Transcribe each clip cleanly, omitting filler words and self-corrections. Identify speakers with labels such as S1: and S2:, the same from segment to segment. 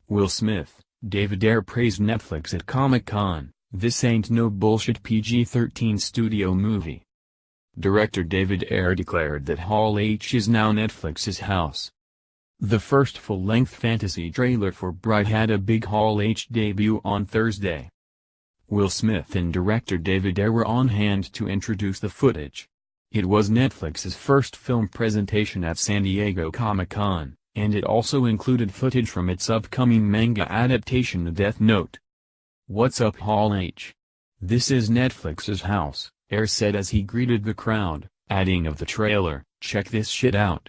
S1: Will Smith, David Ayer praised Netflix at Comic-Con, "This ain't no bullshit PG-13 studio movie." Director David Ayer declared that Hall H is now Netflix's house. The first full-length fantasy trailer for Bright had a big Hall H debut on Thursday. Will Smith and director David Ayer were on hand to introduce the footage. It was Netflix's first film presentation at San Diego Comic-Con, and it also included footage from its upcoming manga adaptation Death Note. "What's up, Hall H? This is Netflix's house," Ayer said as he greeted the crowd, adding of the trailer, "Check this shit out."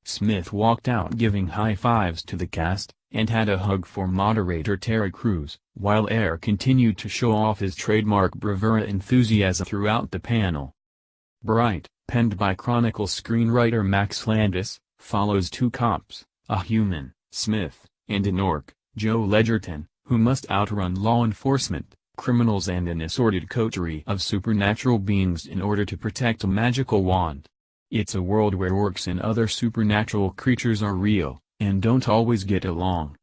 S1: Smith walked out giving high fives to the cast, and had a hug for moderator Terry Crews, while Ayer continued to show off his trademark bravura enthusiasm throughout the panel. Bright, penned by Chronicle screenwriter Max Landis, follows two cops, a human, Smith, and an orc, Joe Ledgerton, who must outrun law enforcement, criminals and an assorted coterie of supernatural beings in order to protect a magical wand. It's a world where orcs and other supernatural creatures are real, and don't always get along.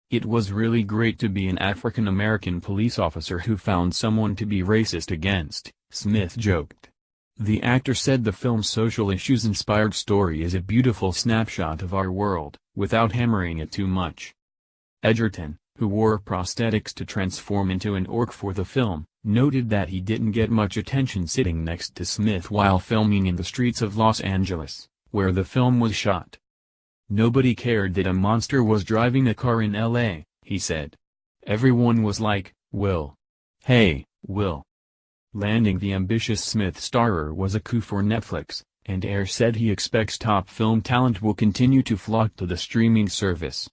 S1: "It was really great to be an African-American police officer who found someone to be racist against," Smith joked. The actor said the film's social issues-inspired story is a beautiful snapshot of our world, without hammering it too much. Edgerton, who wore prosthetics to transform into an orc for the film, noted that he didn't get much attention sitting next to Smith while filming in the streets of Los Angeles, where the film was shot. "Nobody cared that a monster was driving a car in LA, he said. "Everyone was like, Will. Hey, Will." Landing the ambitious Smith starer was a coup for Netflix, and Ayer said he expects top film talent will continue to flock to the streaming service.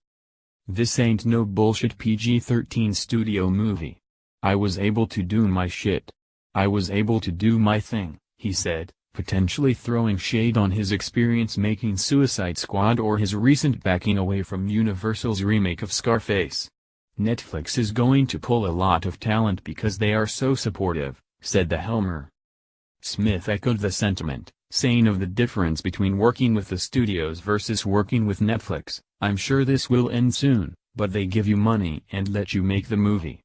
S1: "This ain't no bullshit PG-13 studio movie. I was able to do my shit. I was able to do my thing," he said, potentially throwing shade on his experience making Suicide Squad or his recent backing away from Universal's remake of Scarface. "Netflix is going to pull a lot of talent because they are so supportive," said the helmer. Smith echoed the sentiment, saying of the difference between working with the studios versus working with Netflix, "I'm sure this will end soon, but they give you money and let you make the movie."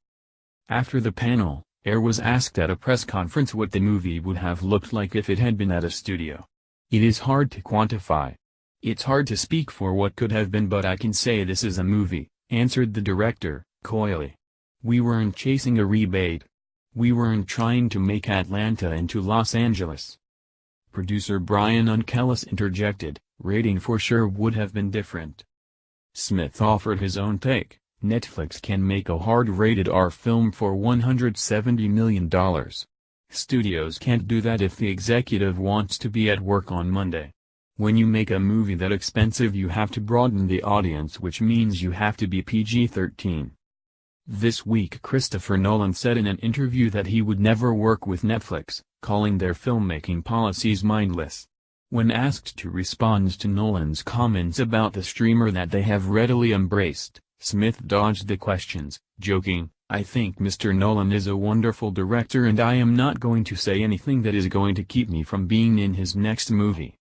S1: After the panel, Ayer was asked at a press conference what the movie would have looked like if it had been at a studio. "It is hard to quantify. It's hard to speak for what could have been, but I can say this is a movie," answered the director, coyly. "We weren't chasing a rebate. We weren't trying to make Atlanta into Los Angeles." Producer Brian Unkellis interjected, "Rating for sure would have been different." Smith offered his own take. "Netflix can make a hard-rated R film for $170 million. Studios can't do that if the executive wants to be at work on Monday. When you make a movie that expensive you have to broaden the audience, which means you have to be PG-13. This week Christopher Nolan said in an interview that he would never work with Netflix, calling their filmmaking policies mindless. When asked to respond to Nolan's comments about the streamer that they have readily embraced, Smith dodged the questions, joking, "I think Mr. Nolan is a wonderful director and I am not going to say anything that is going to keep me from being in his next movie."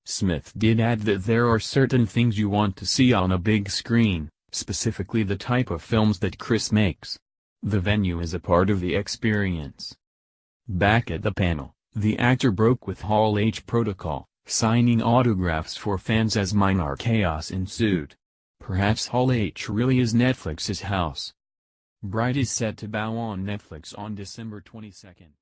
S1: Smith did add that there are certain things you want to see on a big screen, specifically the type of films that Chris makes. The venue is a part of the experience. Back at the panel, the actor broke with Hall H protocol, signing autographs for fans as minor chaos ensued. Perhaps Hall H really is Netflix's house. Bright is set to bow on Netflix on December 22.